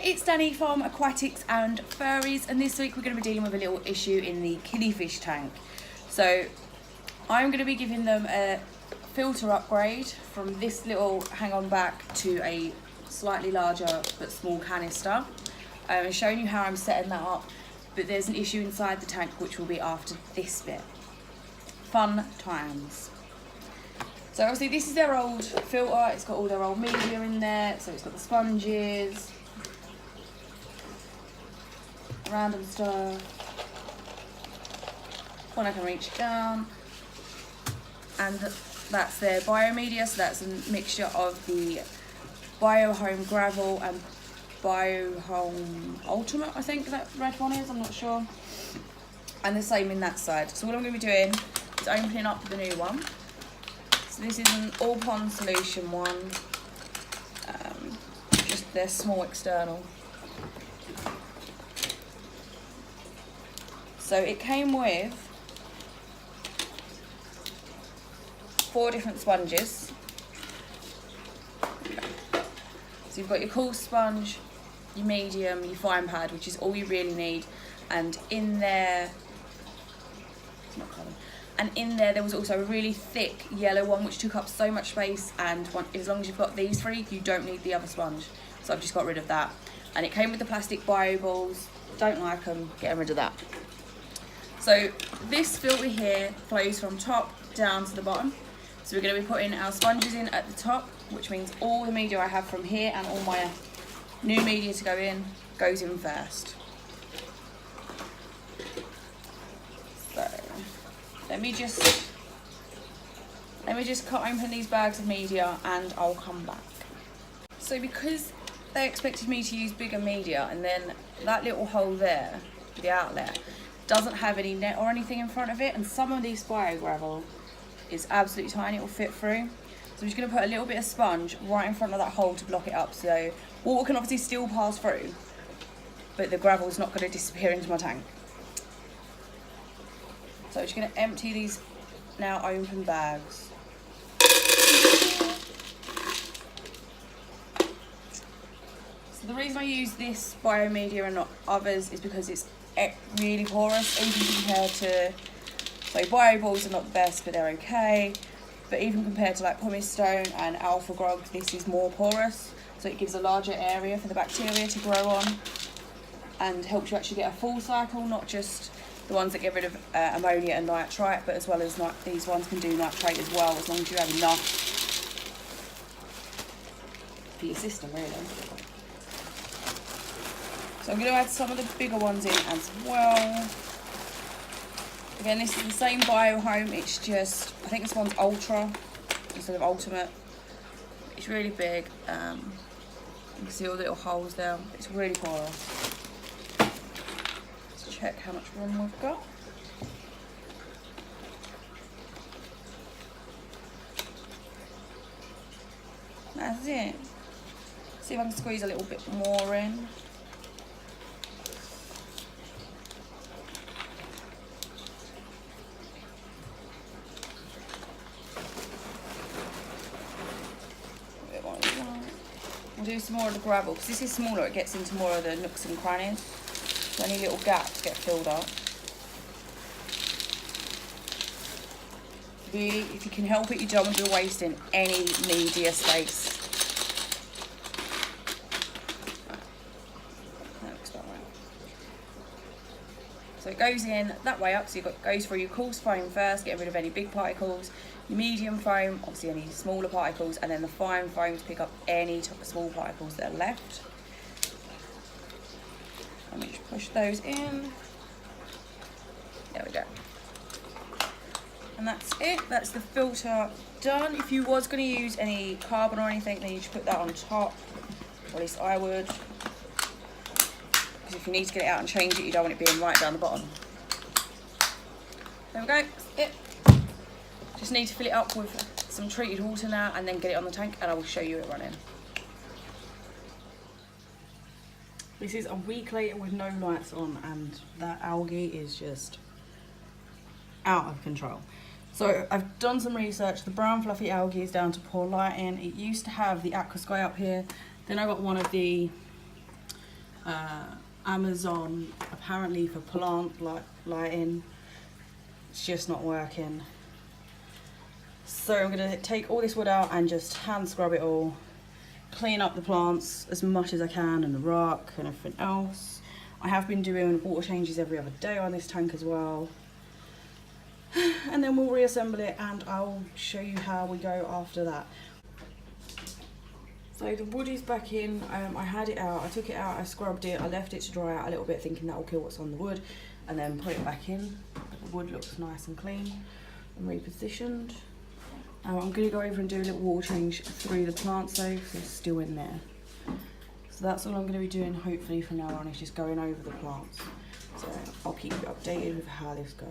it's Danny from Aquatics and Furries, and this week we're going to be dealing with a little issue in the killifish tank. So I'm going to be giving them a filter upgrade from this little hang-on back to a slightly larger but small canister. I'm showing you how I'm setting that up, but there's an issue inside the tank which will be after this bit. Fun times. So obviously this is their old filter, it's got all their old media in there, so it's got the sponges, random stuff, one I can reach down, and that's their biomedia, so that's a mixture of the Biohome Gravel and Biohome Ultimate, I think that red one is, I'm not sure, and the same in that side. So what I'm going to be doing is opening up the new one. So this is an all pond solution one, just their small external. So it came with 4 different sponges. So you've got your cool sponge, your medium, your fine pad, which is all you really need, and in there, it's not common. And in there was also a really thick yellow one which took up so much space, and as long as you've got these 3 you don't need the other sponge, so I've just got rid of that. And it came with the plastic bio balls, don't like them, getting rid of that. So this filter here flows from top down to the bottom, so we're going to be putting our sponges in at the top, which means all the media I have from here and all my new media to go in goes in first. So let me just cut open these bags of media and I'll come back. So because they expected me to use bigger media, and then that little hole there, the outlet, doesn't have any net or anything in front of it, and some of these bio gravel is absolutely tiny, it will fit through. So I'm just going to put a little bit of sponge right in front of that hole to block it up, so water can obviously still pass through, but the gravel is not going to disappear into my tank. So I'm just going to empty these now open bags. So the reason I use this biomedia and not others is because it's really porous, even compared to, so bio balls are not the best, but they're okay. But even compared to like pumice stone and alpha grog, this is more porous, so it gives a larger area for the bacteria to grow on and helps you actually get a full cycle, not just the ones that get rid of ammonia and nitrite, but as well as these ones can do nitrate as well, as long as you have enough for your system, really. So I'm going to add some of the bigger ones in as well. Again, this is the same Biohome, it's just, I think this one's Ultra instead of Ultimate. It's really big, you can see all the little holes there, it's really porous. Let's check how much room we've got. That's it. See if I can squeeze a little bit more in. We'll do some more of the gravel, because this is smaller, it gets into more of the nooks and crannies, so any little gaps get filled up. Really, if you can help it, you don't want to be wasting any media space. That looks about right. So it goes in that way up, so it goes through your coarse foam first, getting rid of any big particles, your medium foam, obviously any smaller particles, and then the fine foam to pick up any small particles that are left. Let me just push those in. There we go. And that's it, that's the filter done. If you was going to use any carbon or anything, then you should put that on top, or at least I would. Because if you need to get it out and change it, you don't want it being right down the bottom. There we go, that's it. Just need to fill it up with some treated water now and then get it on the tank, and I will show you it running. This is a week later with no lights on, and that algae is just out of control. So I've done some research. The brown fluffy algae is down to poor lighting. It used to have the aquasky up here. Then I got one of the Amazon, apparently for plant lighting. It's just not working. So I'm going to take all this wood out and just hand scrub it all. Clean up the plants as much as I can and the rock and everything else. I have been doing water changes every other day on this tank as well. And then we'll reassemble it and I'll show you how we go after that. So the wood is back in. I had it out, I took it out, I scrubbed it, I left it to dry out a little bit thinking that will kill what's on the wood, and then put it back in. The wood looks nice and clean and repositioned. Now I'm going to go over and do a little water change through the plants though, because they're still in there. So that's all I'm going to be doing hopefully from now on, is just going over the plants. So I'll keep you updated with how this goes.